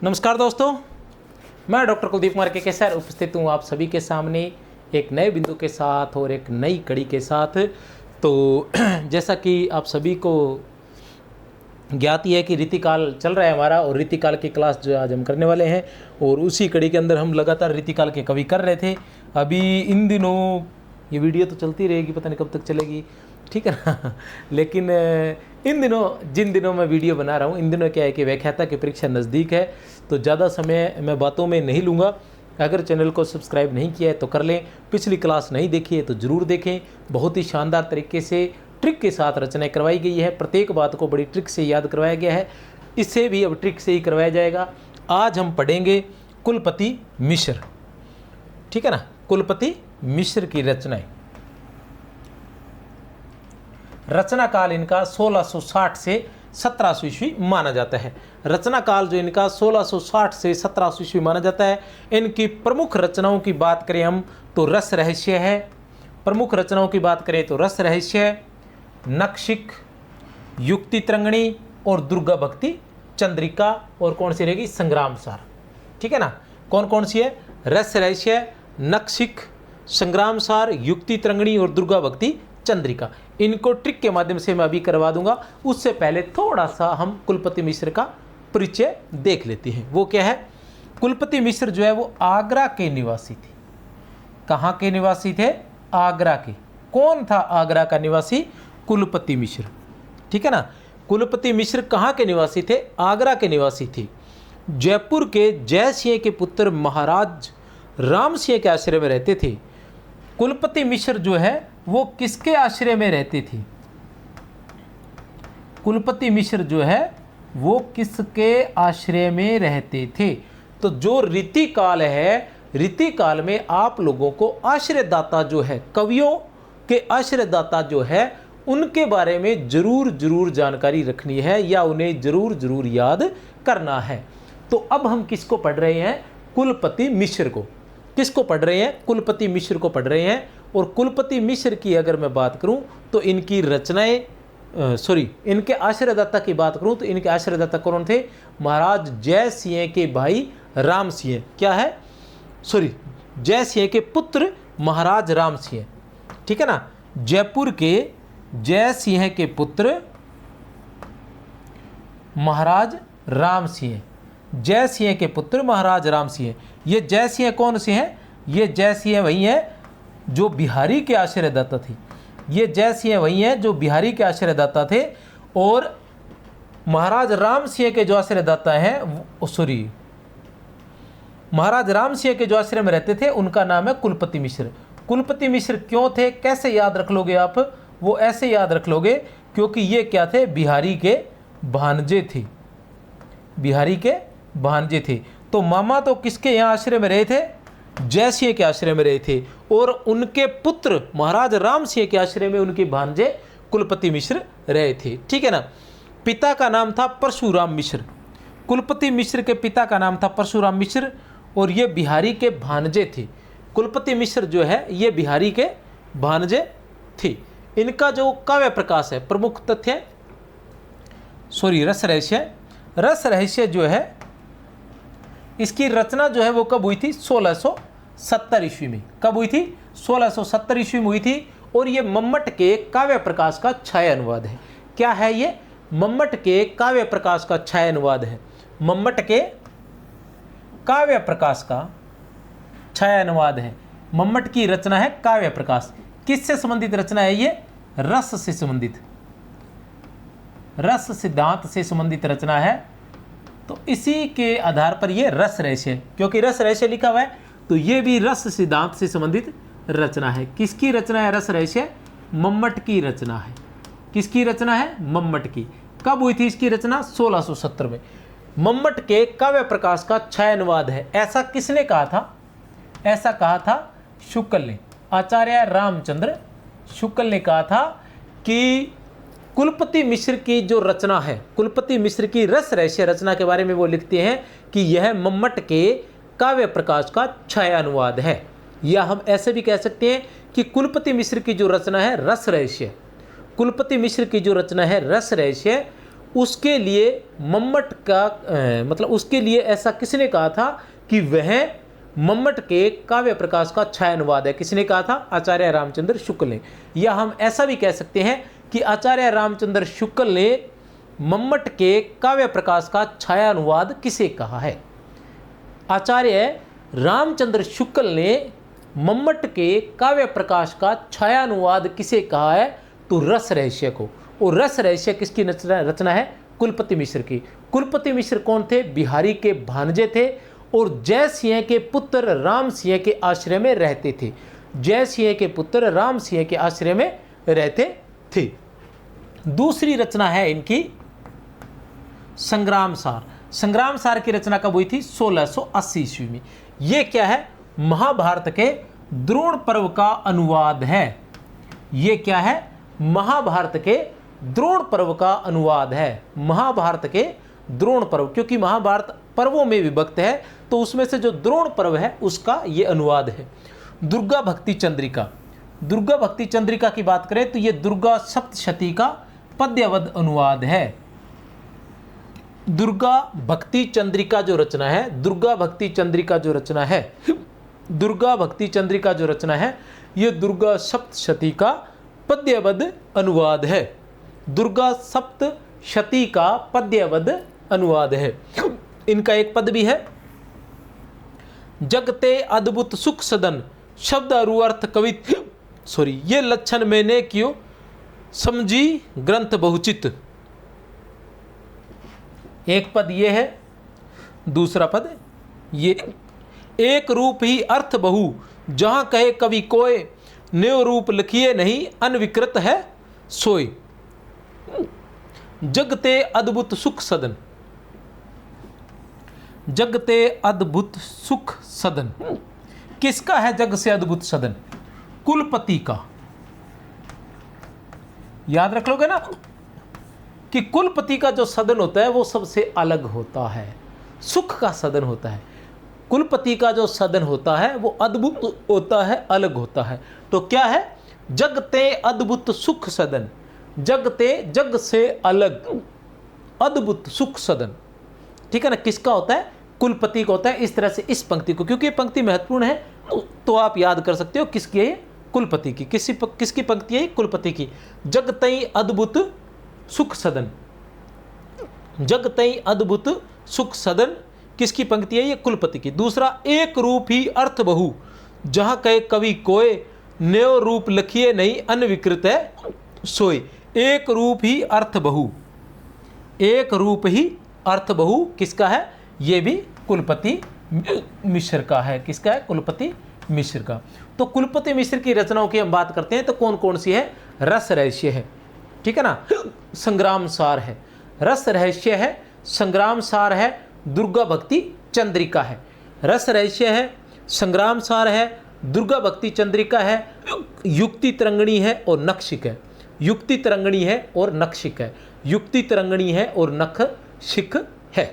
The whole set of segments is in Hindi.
नमस्कार दोस्तों, मैं डॉक्टर कुलदीप कुमार के सर उपस्थित हूँ आप सभी के सामने एक नए बिंदु के साथ और एक नई कड़ी के साथ। तो जैसा कि आप सभी को ज्ञात ही है कि रीतिकाल चल रहा है हमारा, और रीतिकाल की क्लास जो आज हम करने वाले हैं, और उसी कड़ी के अंदर हम लगातार रीतिकाल के कवि कर रहे थे। अभी इन दिनों ये वीडियो तो चलती रहेगी, पता नहीं कब तक चलेगी, ठीक है ना। लेकिन इन दिनों जिन दिनों मैं वीडियो बना रहा हूँ, इन दिनों क्या है कि व्याख्याता की परीक्षा नज़दीक है, तो ज़्यादा समय मैं बातों में नहीं लूँगा। अगर चैनल को सब्सक्राइब नहीं किया है तो कर लें, पिछली क्लास नहीं देखी है तो ज़रूर देखें। बहुत ही शानदार तरीके से ट्रिक के साथ रचनाएं करवाई गई है, प्रत्येक बात को बड़ी ट्रिक से याद करवाया गया है। इससे भी अब ट्रिक से ही करवाया जाएगा। आज हम पढ़ेंगे कुलपति मिश्र, ठीक है ना। कुलपति मिश्र की रचनाएं। रचना काल इनका 1660 से 1700 ईस्वी माना जाता है। रचना काल जो इनका 1660 से 1700 ईस्वी माना जाता है। इनकी प्रमुख रचनाओं की बात करें हम तो रस रहस्य है। प्रमुख रचनाओं की बात करें तो रस रहस्य, नखशिख, युक्ति तरंगिणी और दुर्गा भक्ति चंद्रिका, और कौन सी रहेगी, संग्राम सार, ठीक है ना। कौन कौन सी है, रस रहस्य, नखशिख, संग्राम सार, युक्ति तरंगिणी और दुर्गा भक्ति चंद्रिका। इनको ट्रिक के माध्यम से मैं अभी करवा दूंगा। उससे पहले थोड़ा सा हम कुलपति मिश्र का परिचय देख लेते हैं। वो क्या है, कुलपति मिश्र जो है वो आगरा के निवासी थे। कहाँ के निवासी थे, आगरा के। कौन था आगरा का निवासी, कुलपति मिश्र, ठीक है ना। कुलपति मिश्र कहाँ के निवासी थे, आगरा के निवासी थे। जयपुर के जय सिंह के पुत्र महाराज राम सिंह के आश्रय में रहते थे। कुलपति मिश्र जो है वो किसके आश्रय में रहते थे, कुलपति मिश्र जो है वो किसके आश्रय में रहते थे। तो जो रीतिकाल है, रीतिकाल में आप लोगों को आश्रयदाता जो है, कवियों के आश्रयदाता जो है, उनके बारे में जरूर जानकारी रखनी है या उन्हें जरूर याद करना है। तो अब हम किसको पढ़ रहे हैं, कुलपति मिश्र को। किसको पढ़ रहे हैं, कुलपति मिश्र को पढ़ रहे हैं। और कुलपति मिश्र की अगर मैं बात करूं तो इनकी रचनाएं, इनके आश्रयदाता की बात करूं तो इनके आश्रयदाता कौन थे, महाराज जय सिंह के भाई राम सिंह, क्या है, जय सिंह के पुत्र महाराज राम सिंह, ठीक है ना। जयपुर के जय सिंह के पुत्र महाराज राम सिंह, जय सिंह के पुत्र महाराज राम सिंह। ये जय सिंह कौन से हैं, ये जय सिंह वही है जो बिहारी के आश्रयदाता थे। ये जय सिंह वही हैं जो बिहारी के आश्रयदाता थे। और महाराज राम सिंह के जो आश्रयदाता हैं, महाराज राम सिंह के जो आश्रय में रहते थे उनका नाम है कुलपति मिश्र। कुलपति मिश्र क्यों थे, कैसे याद रख लोगे आप, वो ऐसे याद रख लोगे क्योंकि ये क्या थे, बिहारी के भांजे थे, बिहारी के भांजे थे। तो मामा तो किसके यहाँ आश्रय में रहे थे, जय सिंह के आश्रय में रहे थे, और उनके पुत्र महाराज राम सिंह के आश्रय में उनके भांजे कुलपति मिश्र रहे थे, ठीक है ना। पिता का नाम था परशुराम मिश्र। कुलपति मिश्र के पिता का नाम था परशुराम मिश्र, और ये बिहारी के भांजे थे। कुलपति मिश्र जो है ये बिहारी के भांजे थे। इनका जो काव्य प्रकाश है, प्रमुख तथ्य रस रहस्य। रस रहस्य जो है इसकी रचना जो है वो कब हुई थी, 1670 ईस्वी में। कब हुई थी, 1670 ईस्वी में हुई थी। और ये मम्मट के काव्य प्रकाश का छाया अनुवाद है। क्या है ये, मम्मट के काव्य प्रकाश का छाया अनुवाद है। मम्मट के काव्य प्रकाश का छाया अनुवाद है। मम्मट की रचना है काव्य प्रकाश। किससे संबंधित रचना है ये, रस से संबंधित, रस सिद्धांत से संबंधित रचना है। तो इसी के आधार पर ये रस रहस्य, क्योंकि रस रहस्य लिखा हुआ है तो ये भी रस सिद्धांत से संबंधित रचना है। किसकी रचना है रस रहस्य, मम्मट की रचना है। किसकी रचना है, मम्मट की। कब हुई थी इसकी रचना, 1670 में। मम्मट के काव्य प्रकाश का छाया अनुवाद है। ऐसा किसने कहा था, ऐसा कहा था शुक्ल ने, आचार्य रामचंद्र शुक्ल ने कहा था कि कुलपति मिश्र की जो रचना है, कुलपति मिश्र की रस रहस्य रचना के बारे में वो लिखते हैं कि यह मम्मट के काव्य प्रकाश का छाया अनुवाद है। या हम ऐसे भी कह सकते हैं कि कुलपति मिश्र की जो रचना है रस रहस्य, कुलपति मिश्र की जो रचना है रस रहस्य, उसके लिए मम्मट का मतलब उसके लिए ऐसा किसने कहा था कि वह मम्मट के काव्य प्रकाश का छायानुवाद है? किसने कहा था? आचार्य रामचंद्र शुक्ल ने। या हम ऐसा भी कह सकते हैं कि आचार्य रामचंद्र शुक्ल ने मम्मट के काव्य प्रकाश का छायानुवाद किसे कहा है? आचार्य रामचंद्र शुक्ल ने मम्मट के काव्य प्रकाश का छायानुवाद किसे कहा है? तो रस रहस्य को। और रस रहस्य किसकी रचना है? कुलपति मिश्र की। कुलपति मिश्र कौन थे? बिहारी के भांजे थे और जय सिंह के पुत्र राम सिंह के आश्रय में रहते थे। जय सिंह के पुत्र राम सिंह के आश्रय में रहते थे। दूसरी रचना है इनकी संग्राम सार। संग्राम सार की रचना कब हुई थी? 1680 ईस्वी में। ये क्या है? महाभारत के द्रोण पर्व का अनुवाद है। ये क्या है? महाभारत के द्रोण पर्व का अनुवाद है। महाभारत के द्रोण पर्व, क्योंकि महाभारत पर्वों में विभक्त है तो उसमें से जो द्रोण पर्व है उसका ये अनुवाद है। दुर्गा भक्ति चंद्रिका। दुर्गा भक्ति चंद्रिका की बात करें तो ये दुर्गा सप्तशती का पद्यवद अनुवाद है। दुर्गा भक्ति चंद्रिका जो रचना है, दुर्गा भक्ति चंद्रिका जो रचना है, दुर्गा भक्ति चंद्रिका जो रचना है, ये दुर्गा सप्तशती का पद्यवद अनुवाद है। दुर्गा सप्तशती का पद्यवद अनुवाद है। इनका एक पद भी है, जगते अद्भुत सुख सदन शब्द अरु अर्थ कवित ये लक्षण मैंने क्यों समझी ग्रंथ बहुचित। एक पद ये है, दूसरा पद ये, एक रूप ही अर्थ बहु जहां कहे कवि कोय न्यो रूप लिखिए नहीं अनविकृत है सोय। जगते अद्भुत सुख सदन, जगते अद्भुत सुख सदन किसका है? जग से अद्भुत सदन कुलपति का। याद रख लोगे ना कि कुलपति का जो सदन होता है वो सबसे अलग होता है, सुख का सदन होता है। कुलपति का जो सदन होता है वो अद्भुत होता है, अलग होता है। तो क्या है? जगते अद्भुत सुख सदन, जगते जग से अलग अद्भुत सुख सदन, ठीक है ना? किसका होता है? कुलपति का होता है। इस तरह से इस पंक्ति को, क्योंकि ये पंक्ति महत्वपूर्ण है तो आप याद कर सकते हो किसकी है? कुलपति की। किसकी पंक्ति है? कुलपति की। जगतई अद्भुत सुख सदन, जगतई अद्भुत सुख सदन किसकी पंक्ति है? ये कुलपति की। दूसरा, एक रूप ही अर्थ बहु जहां कहे कवि कोय न्यो रूप लिखिए नहीं अनविकृत है सोय। एक रूप ही अर्थ बहु, एक रूप ही अर्थ बहु किसका है? ये भी कुलपति मिश्र का है। किसका है? कुलपति मिश्र का। तो कुलपति मिश्र की रचनाओं की हम बात करते हैं तो कौन कौन सी है? रस रहस्य है, ठीक है ना? संग्राम सार है, रस रहस्य है, संग्राम सार है, दुर्गा भक्ति चंद्रिका है। रस रहस्य है, संग्राम सार है, दुर्गा भक्ति चंद्रिका है, युक्ति तरंगणी है और नखशिक है। युक्ति तरंगणी है और नखशिक है, युक्ति तरंगणी है और नखशिक है,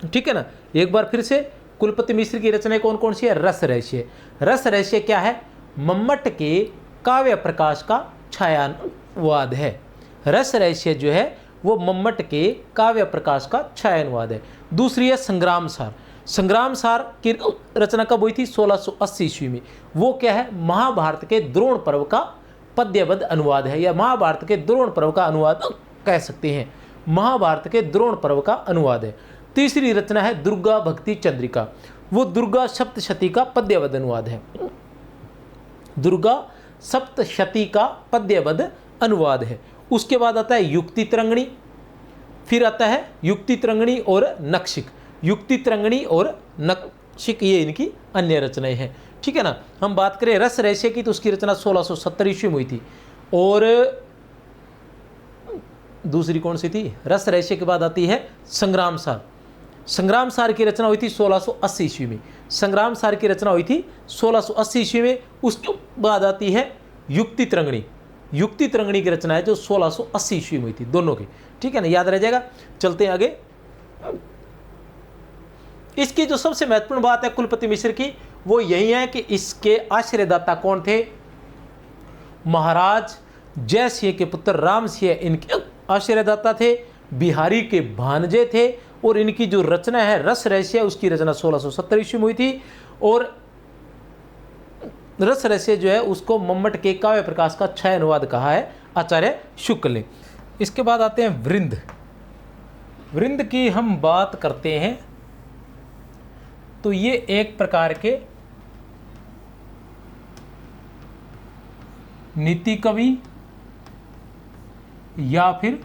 ठीक है ना? एक बार फिर से, कुलपति मिश्र की रचनाएं कौन कौन सी है? रस रहस्य। रस रहस्य क्या है? मम्मट के काव्य प्रकाश का छायानुवाद है। रस रहस्य जो है वो मम्मट के काव्य प्रकाश का छायानुवाद है। दूसरी है संग्राम सार। संग्राम सार की रचना कब हुई थी? 1680 ईस्वी में। वो क्या है? महाभारत के द्रोण पर्व का पद्यबद्ध अनुवाद है, या महाभारत के द्रोण पर्व का अनुवाद कह सकते हैं। महाभारत के द्रोण पर्व का अनुवाद है। तीसरी रचना है दुर्गा भक्ति चंद्रिका, वो दुर्गा सप्तशती का पद्यबद्ध अनुवाद है। दुर्गा सप्तशती का पद्यबद्ध अनुवाद है। उसके बाद आता है युक्ति तरंगणी, फिर आता है युक्ति तरंगणी और नखशिक। युक्ति तरंगणी और नखशिक ये इनकी अन्य रचनाएं हैं, ठीक है ना? हम बात करें रस रहस्य की तो उसकी रचना 1670 ईस्वी में हुई थी। और दूसरी कौन सी थी? रस रहस्य के बाद आती है संग्राम सार। संग्राम सार की रचना हुई थी 1680 ईस्वी में। संग्राम सार की रचना हुई थी 1680 ईस्वी में। उसके बाद आती है युक्ति तरंगणी। युक्ति तरंगणी की रचना है जो 1680 ईस्वी में हुई थी, दोनों की, ठीक है ना? याद रह जाएगा। चलते हैं आगे। इसकी जो सबसे महत्वपूर्ण बात है कुलपति मिश्र की वो यही है कि इसके आश्रयदाता कौन थे? महाराज जय सिंह के पुत्र राम सिंह इनके आश्रयदाता थे। बिहारी के भांजे थे और इनकी जो रचना है रस रहस्य उसकी रचना 1670 ईस्वी में हुई थी। और रस रहस्य जो है उसको मम्मट के काव्य प्रकाश का छाया अनुवाद कहा है आचार्य शुक्ल ने। इसके बाद आते हैं वृंद। वृंद की हम बात करते हैं तो ये एक प्रकार के नीति कवि या फिर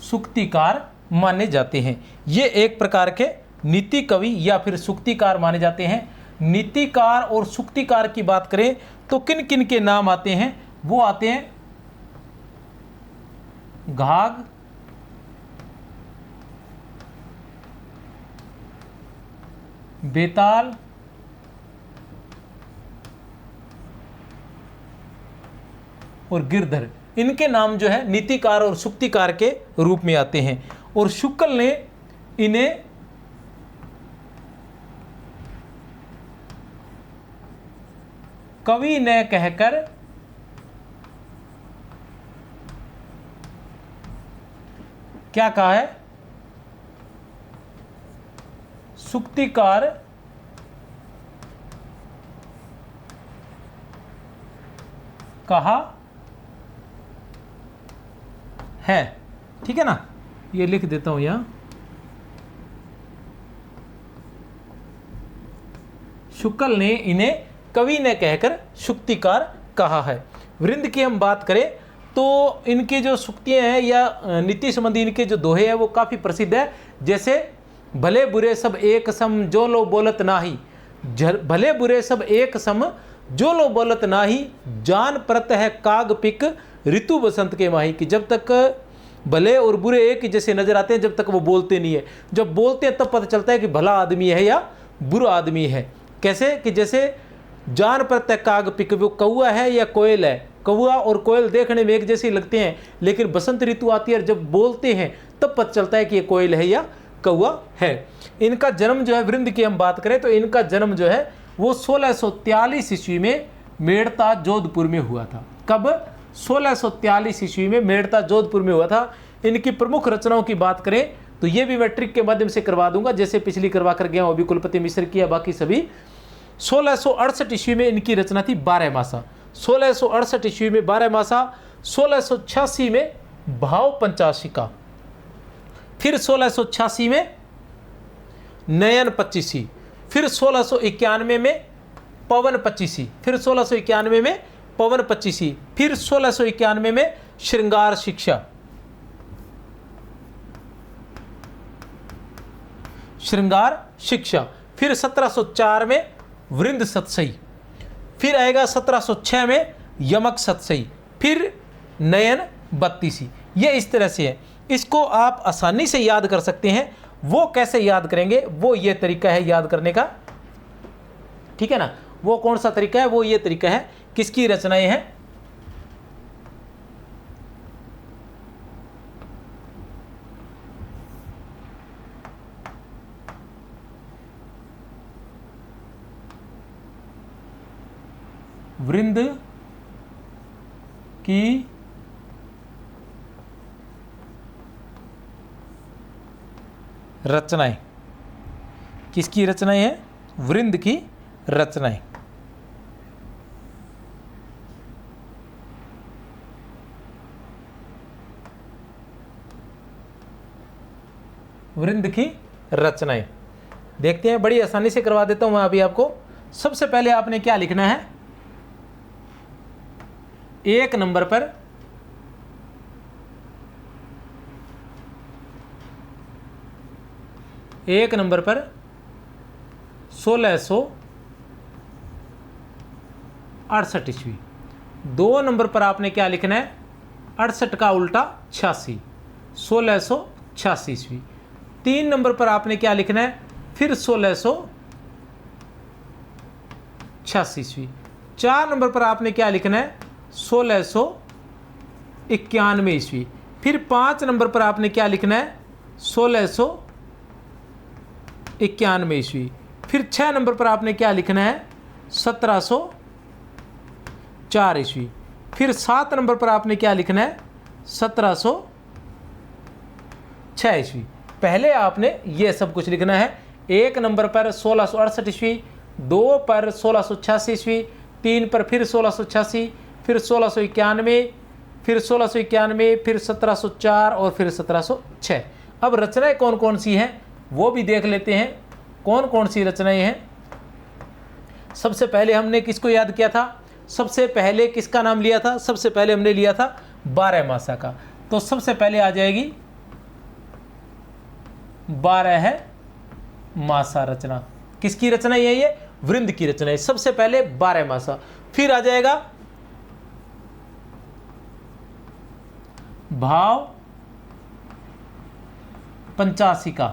सूक्तिकार माने जाते हैं। ये एक प्रकार के नीति कवि या फिर सूक्तिकार माने जाते हैं। नीतिकार और सूक्तिकार की बात करें तो किन किन के नाम आते हैं, वो आते हैं घाघ, बेताल, और गिरधर। इनके नाम जो है नीतिकार और सूक्तिकार के रूप में आते हैं। और शुक्ल ने इन्हें कवि ने कहकर क्या कहा है, सूक्तिकार कहा है। ठीक है ना, ये लिख देता हूं यहां, शुक्ल ने इन्हें कवि ने कहकर सूक्तिकार कहा है। वृंद की हम बात करें तो इनकी जो सूक्तियां हैं या नीति संबंधी इनके जो दोहे हैं वो काफ़ी प्रसिद्ध है। जैसे भले बुरे सब एक सम जो लो बोलत नाही, भले बुरे सब एक सम जो लो बोलत नाही, जान परत है काग पिक ऋतु बसंत के माही। कि जब तक भले और बुरे एक ही जैसे नजर आते हैं जब तक वो बोलते नहीं है, जब बोलते हैं तब पता चलता है कि भला आदमी है या बुरा आदमी है। कैसे कि जैसे जान परत है काग पिक, वो कौआ है या कोयल है। कौआ और कोयल देखने में एक जैसे लगते हैं, लेकिन बसंत ऋतु आती है और जब बोलते हैं तब पता चलता है कि ये कोयल है या कौआ है। इनका जन्म जो है, वृंद की हम बात करें तो इनका जन्म जो है वो 1643 ईस्वी में मेड़ता जोधपुर में हुआ था। कब? 1643 ईस्वी में मेड़ता जोधपुर में हुआ था। इनकी प्रमुख रचनाओं की बात करें तो ये भी मैं ट्रिक के माध्यम से करवा दूंगा, जैसे पिछली करवा कर गया अभी कुलपति मिश्र की या बाकी सभी। 1668 ईस्वी में इनकी रचना थी 12 मासा। 1668 ईस्वी में 12 मासा। 1686 में भाव पंचाशिका, फिर 1686 में नयन पच्चीसी, फिर 1691 में पवन पच्चीसी, फिर 1691 में पवन पच्चीसी, फिर 1691 में श्रृंगार शिक्षा, श्रृंगार शिक्षा, फिर 1704 में वृंद सतसई, फिर आएगा 1706 में यमक सतसई, फिर नयन बत्तीसी। ये इस तरह से है। इसको आप आसानी से याद कर सकते हैं। वो कैसे याद करेंगे, वो ये तरीका है याद करने का। ठीक है ना, वो कौन सा तरीका है, वो ये तरीका है। किसकी रचनाएं हैं? वृंद की रचनाएं। किसकी रचनाएं हैं? वृंद की रचनाएं। वृंद की रचनाएं देखते हैं, बड़ी आसानी से करवा देता हूं मैं अभी आपको। सबसे पहले आपने क्या लिखना है, एक नंबर पर एक नंबर पर 1668 ईस्वी। 2 नंबर पर आपने क्या लिखना है, 68 का उल्टा 86, 1686 ईस्वी। 3 नंबर पर आपने क्या लिखना है, फिर 1686 ईस्वी। 4 नंबर पर आपने क्या लिखना है, 1691 ईस्वी। फिर 5 नंबर पर आपने क्या लिखना है, 1691 ईस्वी। फिर 6 नंबर पर आपने क्या लिखना है, 1726 1704 ईस्वी। फिर 7 नंबर पर आपने क्या लिखना है, 1706 ईस्वी। पहले आपने ये सब कुछ लिखना है। 1 नंबर पर 1668 ईस्वी, 2 पर 1686 ईस्वी, 3 पर फिर 1686, फिर 1691, फिर 1691, फिर 1704 और फिर 1706। अब रचनाएं कौन कौन सी हैं वो भी देख लेते हैं, कौन कौन सी रचनाएं हैं। सबसे पहले हमने किसको याद किया था, सबसे पहले किसका नाम लिया था, सबसे पहले हमने लिया था 12 मासा का। तो सबसे पहले आ जाएगी 12 मासा रचना। किसकी रचना है ये, वृंद की रचना है। सबसे पहले 12 मासा, फिर आ जाएगा भाव पंचासिका,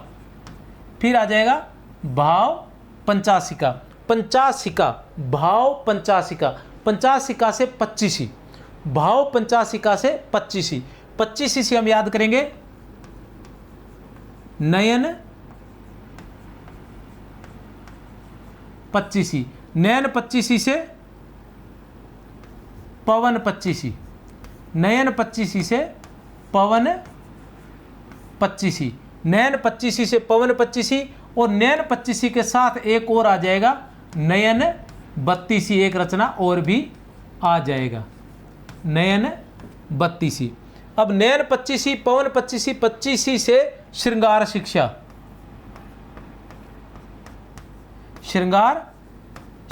फिर आ जाएगा भाव पंचासिका, पंचासिका भाव पंचासिका, पंचासिका से 25, भाव पंचासिका से 25, 25 से हम याद करेंगे नयन 25, नयन 25 से पवन 25, नयन 25 से पवन 25, नयन 25 से पवन 25, और नयन 25 के साथ एक और आ जाएगा नयन 32, एक रचना और भी आ जाएगा नयन 32। अब नयन 25 पवन 25, 25 से श्रृंगार शिक्षा, श्रृंगार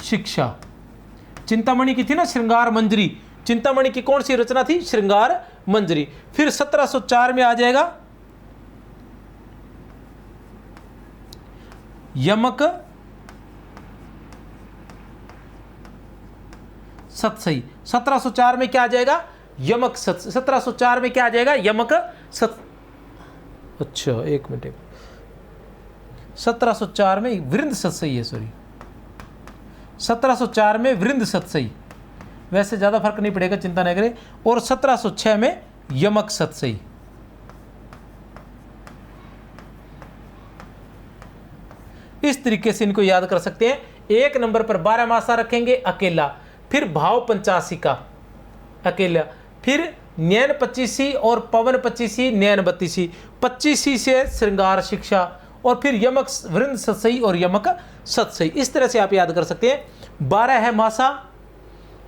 शिक्षा। चिंतामणि की थी ना श्रृंगार मंजरी, चिंतामणि की कौन सी रचना थी, श्रृंगार मंजरी। फिर 1704 में आ जाएगा यमक सतसई। 1704 में क्या आ जाएगा, यमक सत। 1704 में क्या आ जाएगा, यमक सत। अच्छा एक मिनट, 1704 में वृंद सतसई है, सॉरी 1704 में वृंद सतसई, वैसे ज़्यादा फर्क नहीं पड़ेगा, चिंता नहीं करें। और 1706 में यमक सतसई। इस तरीके से इनको याद कर सकते हैं। 1 नंबर पर 12 मासा रखेंगे अकेला, फिर भाव पंचासिका अकेला, फिर नयन 25 और पवन 25, नयन 32, 25 से श्रृंगार शिक्षा, और फिर यमक वृंद सतसई और यमक सतसई। इस तरह से आप याद कर सकते हैं। 12 है मासा,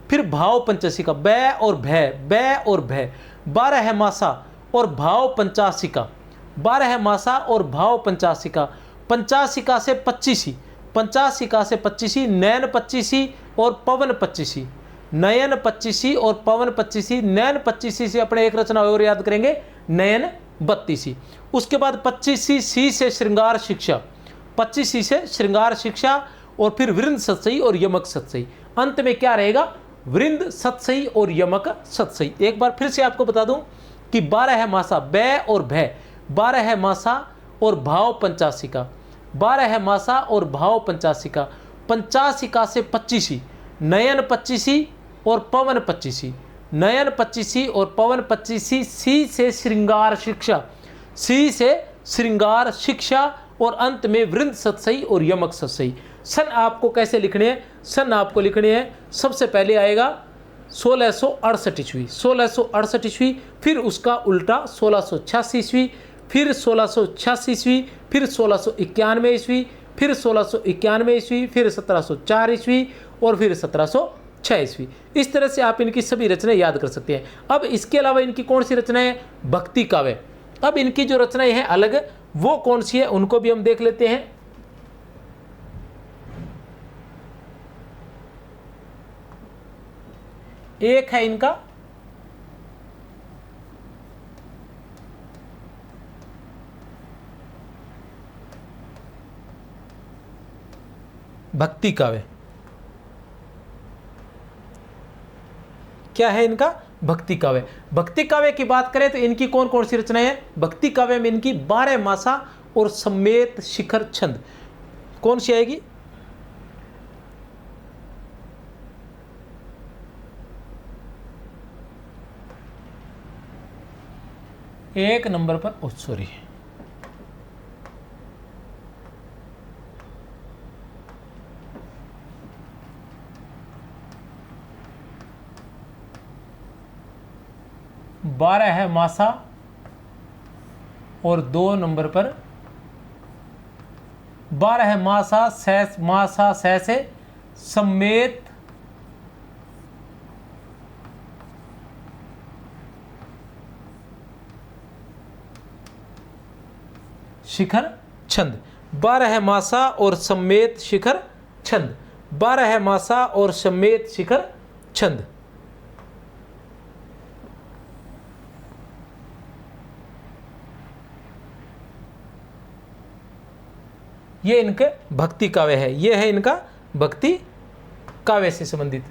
फिर भाव पंचासिका, बै और भय, बै और भय। 12 है मासा और भाव पंचासिका, 12 है मासा और भाव पंचासिका, पंचासिका से 25, पंचासिका से 25, नयन 25 और पवन 25, नयन 25 और पवन 25, नयन 25 से अपने एक रचना और याद करेंगे नयन 32। उसके बाद 25 सी से श्रृंगार शिक्षा, 25 से श्रृंगार शिक्षा, और फिर वृंद सतसई और यमक सतसई। अंत में क्या रहेगा, वृंद सतसई और यमक सतसई। एक बार फिर से आपको बता दूं कि 12 है मासा, बै और भय, 12 है मासा और भाव पंचासिका, 12 है मासा और भाव पंचासिका, पंचासिका से 25, नयन 25 और पवन 25, नयन 25 और पवन 25, सी से श्रृंगार शिक्षा, सी से श्रृंगार शिक्षा, और अंत में वृंद सतसई और यमक सतसई। सन आपको कैसे लिखने हैं, सन आपको लिखने हैं, सबसे पहले आएगा 1668 ईस्वी, 1668 ईस्वी, फिर उसका उल्टा 1686 ईस्वी, फिर 1686 ईस्वी, फिर 1691 ईस्वी, फिर 1691 ईस्वी, फिर 1704 ईस्वी, और फिर 1706 ईस्वी। इस तरह से आप इनकी सभी रचनाएं याद कर सकते हैं। अब इसके अलावा इनकी कौन सी रचनाएं हैं, भक्ति काव्य। अब इनकी जो रचनाएं हैं अलग, वो कौन सी है उनको भी हम देख लेते हैं। एक है इनका भक्ति काव्य। क्या है इनका, भक्ति काव्य। भक्ति काव्य की बात करें तो इनकी कौन कौन सी रचनाएं हैं, भक्ति काव्य में इनकी 12 मासा और समेत शिखर छंद। कौन सी आएगी, एक नंबर पर, सॉरी 12 है मासा और 2 नंबर पर 12 है मासा से समेत शिखर छंद। 12 है मासा और समेत शिखर छंद। 12 है मासा और समेत शिखर छंद। ये इनके भक्ति काव्य है, ये है इनका भक्ति काव्य से संबंधित,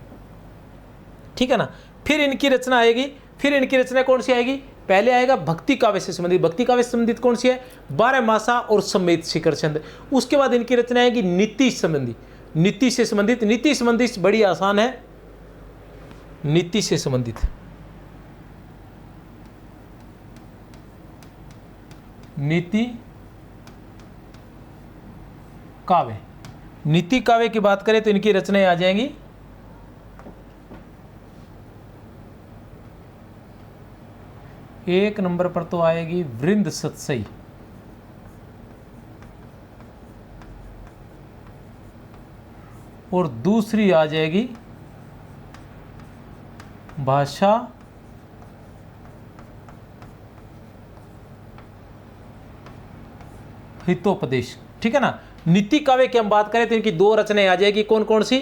ठीक है ना। फिर इनकी रचना आएगी, फिर इनकी रचना कौन सी आएगी? पहले आएगा भक्ति काव्य से संबंधित। भक्ति काव्य से संबंधित कौन सी है? 12 मासा और समेत शिखर छंद। उसके बाद इनकी रचना आएगी नीति संबंधी, नीति से संबंधित। नीति संबंधित बड़ी आसान है, नीति से संबंधित, नीति काव्य। नीति काव्य की बात करें तो इनकी रचनाएं आ जाएंगी एक नंबर पर तो आएगी वृंद सतसई, और दूसरी आ जाएगी भाषा हितोपदेश, ठीक है ना। नीति काव्य की हम बात करें तो इनकी 2 रचनाएं आ जाएगी, कौन कौन सी?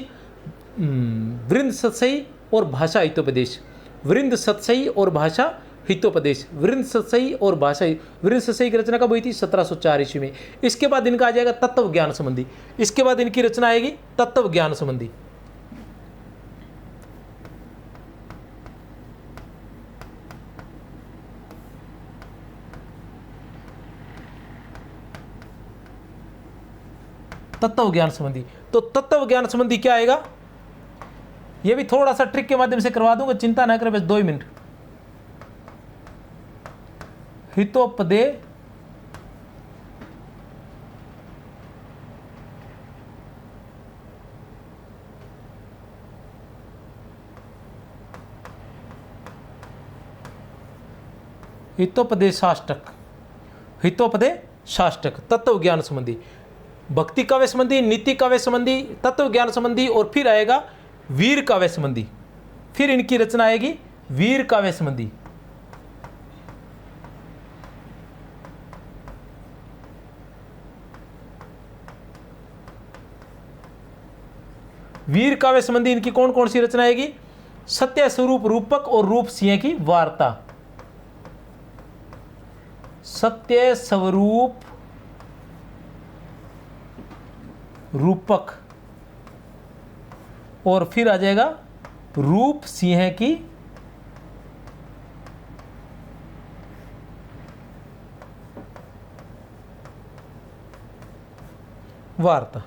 वृंद सतसई और भाषा हितोपदेश। वृंद सतसई और भाषा हितोपदेश, वृंद सतसई और भाषा। वृंद सतसई की रचना कब हुई थी? 1704 ईस्वी में। इसके बाद इनका आ जाएगा तत्व ज्ञान संबंधी। इसके बाद इनकी रचना आएगी तत्व ज्ञान संबंधी। तत्व ज्ञान संबंधी, तो तत्व ज्ञान संबंधी क्या आएगा? यह भी थोड़ा सा ट्रिक के माध्यम से करवा दूंगा, चिंता ना करें, बस 2 मिनट। हितोपदे हितोपदेशाष्टक, हितोपदेशाष्टक तत्व ज्ञान संबंधी, भक्ति काव्य संबंधी, नीति काव्य संबंधी, तत्व ज्ञान संबंधी, और फिर आएगा वीर काव्य संबंधी। फिर इनकी रचना आएगी वीर काव्य संबंधी। वीर काव्य संबंधी इनकी कौन कौन सी रचना आएगी? सत्य स्वरूप रूपक और रूप सिंह की वार्ता। सत्य स्वरूप रूपक और फिर आ जाएगा रूप सिंह की वार्ता।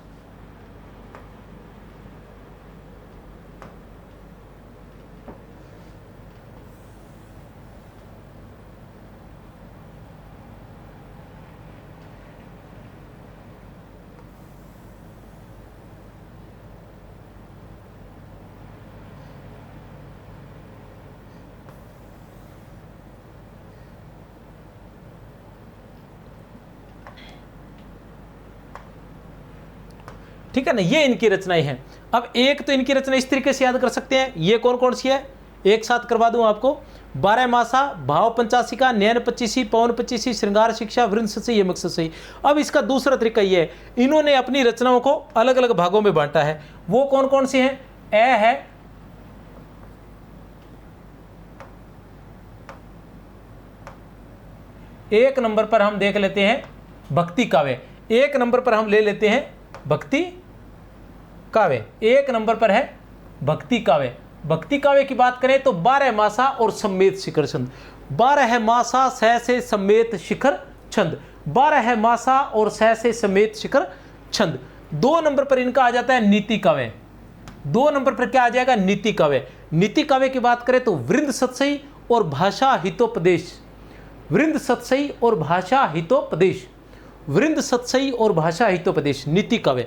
ठीक है ना, ये इनकी रचनाएं हैं। अब एक तो इनकी रचना इस तरीके से याद कर सकते हैं, ये कौन कौन सी है, एक साथ करवा दूं आपको। 12 मासा, भाव पंचाशिका, नयन 25, पवन 25, श्रृंगार शिक्षा, वृंद सतसई, यमक सतसई। अब इसका दूसरा तरीका ये है, इन्होंने अपनी रचनाओं को अलग अलग भागों में बांटा है। वो कौन कौन सी हैं? ए है, एक नंबर पर हम देख लेते हैं भक्ति काव्य। एक नंबर पर हम ले लेते हैं भक्ति काव्य, एक नंबर पर है भक्ति काव्य। भक्ति काव्य की बात करें तो 12 मासा और समेत शिखर छंद। 12 है मासा से समेत शिखर छंद। 12 है मासा और से समेत शिखर छंद। 2 नंबर पर इनका आ जाता है नीति काव्य। 2 नंबर पर क्या आ जाएगा? नीति काव्य। नीति काव्य की बात करें तो वृंद सतसई और भाषा हितोपदेश। वृंद सतसई और भाषा हितोपदेश, वृंद सतसई और भाषा हितोपदेश, नीति काव्य।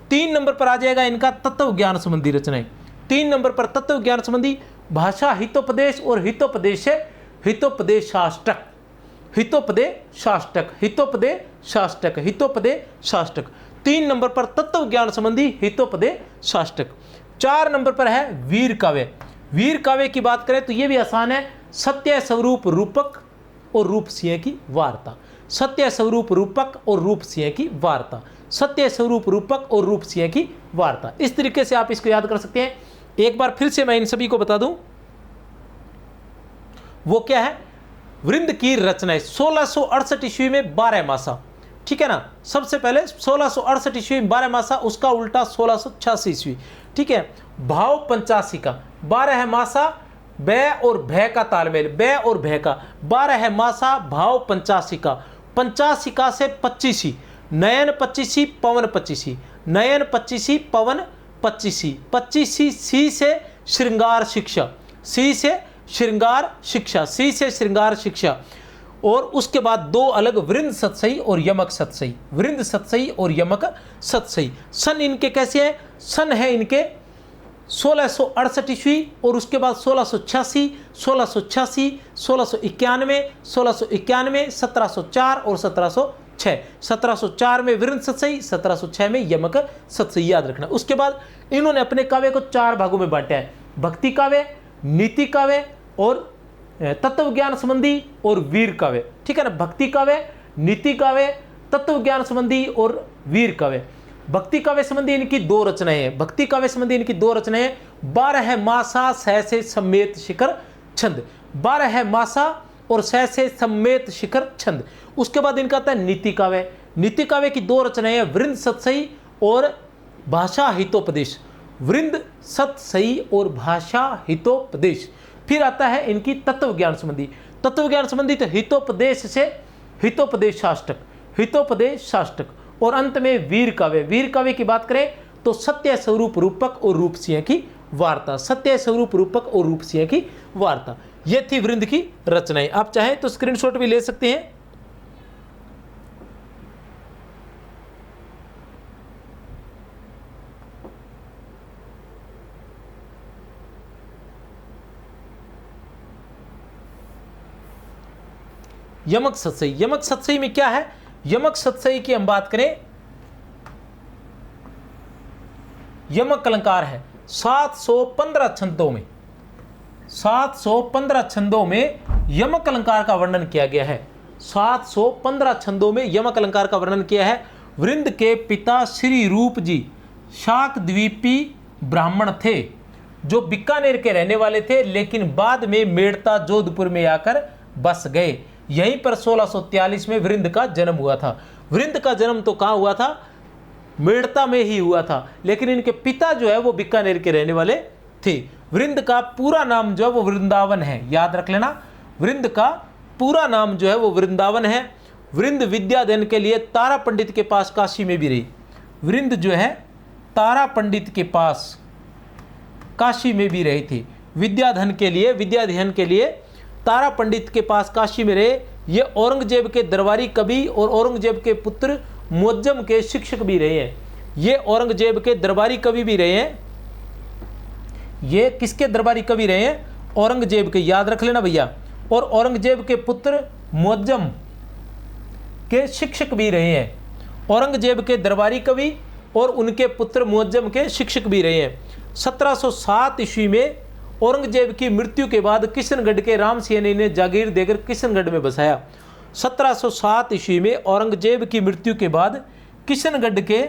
3 नंबर पर आ जाएगा इनका तत्व ज्ञान संबंधी रचनाएं। 3 नंबर पर तत्व ज्ञान संबंधी भाषा हितोपदेश और हितोपदेश हितोपदेशाष्टक, हितोपदेशाष्टक, हितोपदेशाष्टक, हितोपदेशाष्टक। 3 नंबर पर तत्व ज्ञान संबंधी हितोपदेशाष्टक। 4 नंबर पर है वीर काव्य। वीर काव्य की बात करें तो यह भी आसान है, सत्य स्वरूप रूपक और रूप सिंह की वार्ता। सत्य स्वरूप रूपक और रूप सिंह की वार्ता, सत्य स्वरूप रूपक और रूप सिंह की वार्ता। इस तरीके से आप इसको याद कर सकते हैं। एक बार फिर से मैं इन सभी को बता दूं, वो क्या है, वृंद की रचनाएं 1668 ईस्वी में 12 मासा, ठीक है ना। सबसे पहले 1668 ईस्वी में 12 मासा, उसका उल्टा 1686 ईस्वी, ठीक है। भाव पंचासी का 12 है मासा, बै और भय का तालमेल, बै और भय का 12 है मासा, भाव पंचासी का, पंचासी का से 25, नयन 25, पवन 25, नयन 25, पवन 25, 25 सी से श्रृंगार शिक्षा, सी से श्रृंगार शिक्षा, सी से श्रृंगार शिक्षा। और उसके बाद 2 अलग वृंद सतसई और यमक सतसई, वृंद सतसई और यमक सतसई। सन इनके कैसे हैं, सन है इनके 1668 ईस्वी और उसके बाद 1686, 1686, 1691, 1691, 1704 और 1706। 1704 में वृंद सतसई, 1706 में यमक सतसई, याद रखना। उसके बाद इन्होंने अपने काव्य को 4 भागों में बांटा है, भक्ति काव्य, नीति काव्य और तत्व ज्ञान संबंधी और वीर काव्य, ठीक है ना। भक्ति काव्य, नीति काव्य, तत्व ज्ञान संबंधी और वीर काव्य। भक्ति काव्य संबंधी इनकी 2 रचनाएं हैं, भक्ति काव्य संबंधी इनकी 2 रचनाएं हैं। 12 है मासा, सह से समेत शिखर छंद, 12 है मासा और सह से समेत शिखर छंद। उसके बाद इनका आता है नीति काव्य। नीति काव्य की 2 रचनाएं हैं, वृंद सतसई और भाषा हितोपदेश, वृंद सतसई और भाषा हितोपदेश। फिर आता है इनकी तत्व ज्ञान संबंधी, तत्व ज्ञान संबंधी तो हितोपदेश से हितोपदेशाष्टक, हितोपदेशाष्टक। और अंत में वीर काव्य। वीर काव्य की बात करें तो सत्य स्वरूप रूपक और रूप सिंह की वार्ता, सत्य स्वरूप रूपक और रूप सिंह की वार्ता। ये थी वृंद की रचनाएं। आप चाहें तो स्क्रीनशॉट भी ले सकते हैं। यमक सतसई, यमक सतसई में क्या है, यमक सतसई की हम बात करें, यमक अलंकार है 715 छंदों में, 715 छंदों में यमक अलंकार का वर्णन किया गया है। 715 छंदों में यमक अलंकार का वर्णन किया है। वृंद के पिता श्री रूप जी शाकद्वीपी ब्राह्मण थे, जो बीकानेर के रहने वाले थे, लेकिन बाद में मेड़ता जोधपुर में आकर बस गए। यहीं पर 1643 में वृंद का जन्म हुआ था। वृंद का जन्म तो कहाँ हुआ था, मेड़ता में ही हुआ था, लेकिन इनके पिता जो है वो बीकानेर के रहने वाले थे। वृंद का पूरा नाम जो है वो वृंदावन है, याद रख लेना। वृंद का पूरा नाम जो है वो वृंदावन है। वृंद विद्याधन के लिए तारा पंडित के पास काशी में भी रही। वृंद जो है तारा पंडित के पास काशी में भी रही थी। विद्याधन के लिए, विद्याध्ययन के लिए तारा पंडित के पास काशी में रहे। ये औरंगजेब के दरबारी कवि और औरंगजेब के पुत्र मुअज्जम के शिक्षक भी रहे हैं। ये औरंगजेब के दरबारी कवि भी रहे हैं। ये किसके दरबारी कवि रहे हैं, औरंगजेब के, याद रख लेना भैया। और औरंगजेब के पुत्र मुअज्जम के शिक्षक भी रहे हैं। औरंगजेब के दरबारी कवि और उनके पुत्र मुअज्जम के शिक्षक भी रहे हैं। 1707 ईस्वी में औरंगजेब की मृत्यु के बाद किशनगढ़ के राम सिंह ने इन्हें जागीर देकर किशनगढ़ में बसाया। 1707 ईस्वी में औरंगजेब की मृत्यु के बाद किशनगढ़ के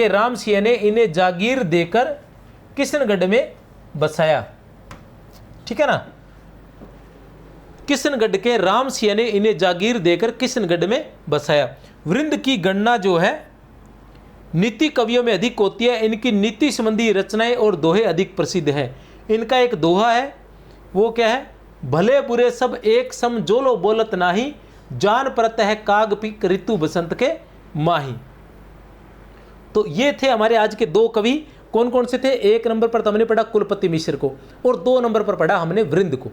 राम सिंह ने इन्हें जागीर देकर किशनगढ़ में बसाया, ठीक है ना। किशनगढ़ के राम सिंह ने इन्हें जागीर देकर किशनगढ़ में बसाया। वृंद की गणना जो है नीति कवियों में अधिक होती है। इनकी नीति संबंधी रचनाएं और दोहे अधिक प्रसिद्ध है। इनका एक दोहा है, वो क्या है, भले बुरे सब एक सम जोलो बोलत नाही, जान परत है काग पिक ऋतु बसंत के माही। तो ये थे हमारे आज के 2 कवि। कौन कौन से थे, 1 नंबर पर तो हमने पढ़ा कुलपति मिश्र को और 2 नंबर पर पढ़ा हमने वृंद को।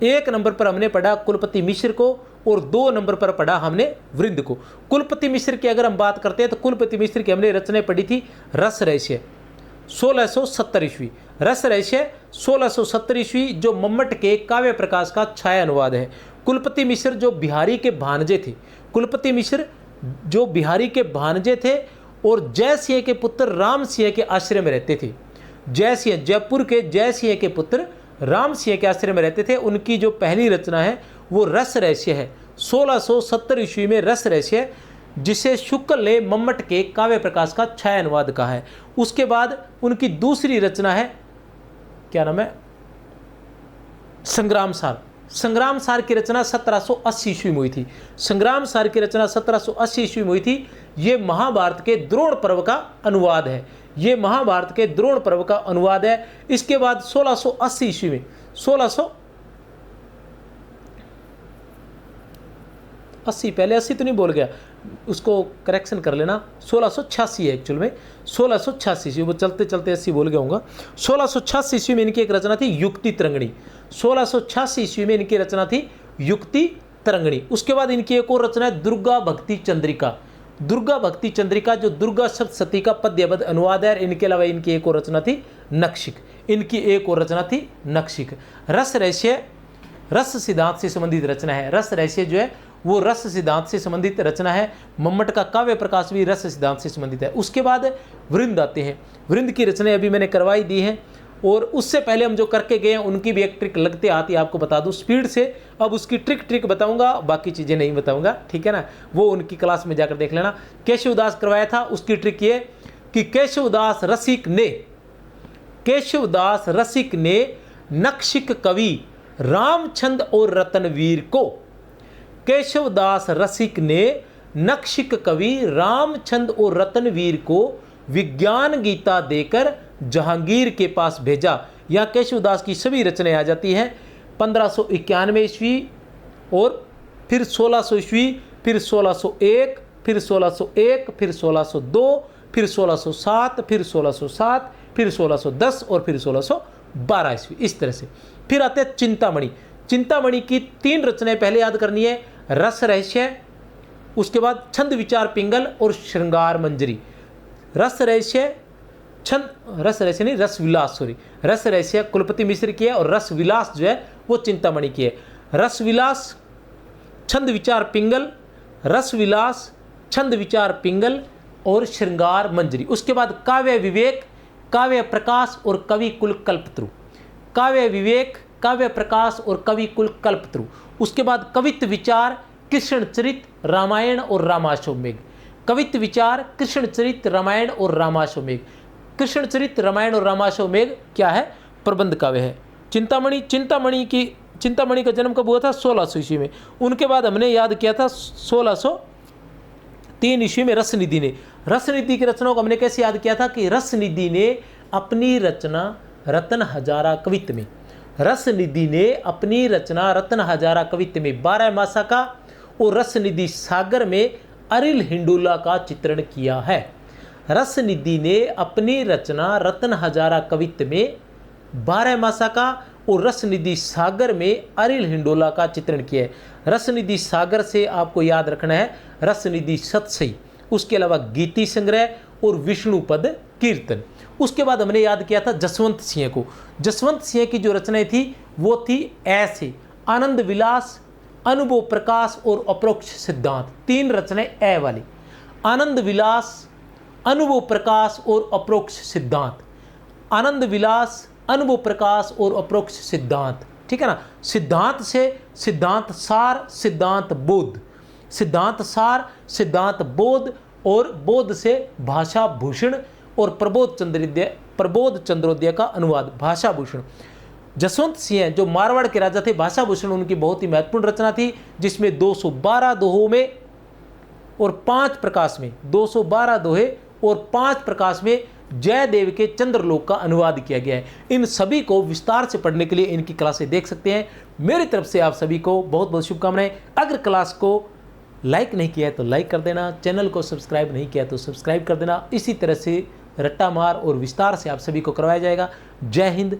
1 नंबर पर हमने पढ़ा कुलपति मिश्र को और 2 नंबर पर पढ़ा हमने वृंद को। कुलपति मिश्र की अगर हम बात करते हैं तो कुलपति मिश्र की हमने रचनाएं पढ़ी थी रस रहस्य, 1670 ईस्वी। रस रहस्य 1670 ईस्वी, जो मम्मट के काव्य प्रकाश का छाया अनुवाद है। कुलपति मिश्र जो बिहारी के भांजे थे, कुलपति मिश्र जो बिहारी के भांजे थे और जय सिंह के पुत्र राम सिंह के आश्रय में रहते थे। जय सिंह, जयपुर के जय सिंह के पुत्र राम सिंह के आश्रय में रहते थे। उनकी जो पहली रचना है वो रस रहस्य है। 1670 ईस्वी में रस रहस्य, जिसे शुक्ल ने मम्मट के काव्य प्रकाश का छाया अनुवाद कहा है। उसके बाद उनकी दूसरी रचना है, क्या नाम है, संग्राम सार। संग्राम सार की रचना 1780 ईस्वी में हुई थी। संग्राम सार की रचना 1780 ईस्वी में हुई थी। ये महाभारत के द्रोण पर्व का अनुवाद है। ये महाभारत के द्रोण पर्व का अनुवाद है। इसके बाद 1680 ईस्वी में 1680, पहले 80 तो नहीं बोल गया, उसको करेक्शन कर लेना, 1686 है एक्चुअल में, 1686 ईस्वी, वो चलते चलते 80 बोल गया हूँगा। 1686 ईस्वी में इनकी एक रचना थी युक्ति तरंगिणी। 1686 ईस्वी में इनकी रचना थी युक्ति तरंगिणी। उसके बाद इनकी एक और रचना है दुर्गा भक्ति चंद्रिका। दुर्गा भक्ति चंद्रिका जो दुर्गा सप्तशती का पद्यबद्ध अनुवाद है। इनके अलावा इनकी एक और रचना थी नक्षिक। इनकी एक और रचना थी नक्षिक। रस रहस्य रस सिद्धांत से संबंधित रचना है। रस रहस्य जो है वो रस सिद्धांत से संबंधित रचना है। मम्मट का काव्य प्रकाश भी रस सिद्धांत से संबंधित है। उसके बाद वृंद आते हैं। वृंद की रचनाएं अभी मैंने करवाई दी हैं, और उससे पहले हम जो करके गए हैं उनकी भी एक ट्रिक लगते आती है, आपको बता दूं स्पीड से। अब उसकी ट्रिक बताऊंगा, बाकी चीज़ें नहीं बताऊंगा, ठीक है ना, वो उनकी क्लास में जाकर देख लेना। केशवदास करवाया था, उसकी ट्रिक ये कि केशवदास रसिक ने नक्षिक कवि रामचंद और रतनवीर को, केशवदास रसिक ने नक्षिक कवि रामचंद और रतनवीर को विज्ञान गीता देकर जहांगीर के पास भेजा। यहाँ केशवदास की सभी रचनाएं आ जाती हैं। 1591 ईस्वी और फिर 1600 ईस्वी, फिर 1601, फिर 1601, फिर 1602, फिर 1607, फिर 1607, फिर 1610 और फिर 1612 ईस्वी, इस तरह से। फिर आते हैं चिंतामणि। चिंतामणि की 3 रचनाएं पहले याद करनी है, रस रहस्य, उसके बाद छंद विचार पिंगल और श्रृंगार मंजरी। रस रहस्य रस रहस्य कुलपति मिश्र की है, और रस विलास जो है वो चिंतामणि की है। रस विलास, छंद विचार पिंगल, रस विलास, छंद विचार पिंगल और श्रृंगार मंजरी। उसके बाद काव्य विवेक, काव्य प्रकाश और कवि कुल कल्पत्रु। काव्य विवेक, काव्य प्रकाश और कवि कुल कल्पत्रु। उसके बाद कवित्व विचार, कृष्ण चरित, रामायण और रामाश्वमेघ। कवित्व विचार, कृष्ण चरित, रामायण और रामाश्वमेघ। कृष्ण चरित, रामायण और रामाश्वमेघ क्या है? प्रबंध काव्य है। चिंतामणि का जन्म कब हुआ था? 1600 ईस्वी में। उनके बाद हमने याद किया था 1603 ईस्वी में रसनिधि ने। रसनिधि की रचनाओं को हमने कैसे याद किया था कि रसनिधि ने अपनी रचना रत्न हजारा कवित्व में, रसनिधि ने अपनी रचना रत्न हजारा कवित्व में 12 मासा का और रसनिधि सागर में अरिल हिंडोला का चित्रण किया है। रसनिधि ने अपनी रचना रत्न हजारा कवित्व में 12 मासा का और रसनिधि सागर में अरिल हिंडोला का चित्रण किया है। रसनिधि सागर से आपको याद रखना है रसनिधि सतसई, उसके अलावा गीति संग्रह और विष्णुपद कीर्तन। उसके बाद हमने याद किया था जसवंत सिंह को। जसवंत सिंह की जो रचनाएं थी वो थी ऐसे आनंद विलास, अनुभव प्रकाश और अपरोक्ष सिद्धांत। 3 रचनाएं ए वाली, आनंद विलास, अनुभव प्रकाश और अपरोक्ष सिद्धांत। आनंद विलास, अनुभव प्रकाश और अपरोक्ष सिद्धांत, ठीक है ना। सिद्धांत से सिद्धांत सार, सिद्धांत बोध, सिद्धांत सार, सिद्धांत बोध और बोध से भाषा भूषण और प्रबोध चंद्रोदय का अनुवाद भाषा भूषण। जसवंत सिंह जो मारवाड़ के राजा थे, भाषा भूषण उनकी बहुत ही महत्वपूर्ण रचना थी, जिसमें 212 दोहों में और 5 प्रकाश में, 212 दोहे और 5 प्रकाश में जयदेव के चंद्रलोक का अनुवाद किया गया है। इन सभी को विस्तार से पढ़ने के लिए इनकी क्लासें देख सकते हैं। मेरी तरफ से आप सभी को बहुत बहुत शुभकामनाएं। अगर क्लास को लाइक नहीं किया है तो लाइक कर देना, चैनल को सब्सक्राइब नहीं किया तो सब्सक्राइब कर देना। इसी तरह से रट्टा मार और विस्तार से आप सभी को करवाया जाएगा। जय हिंद,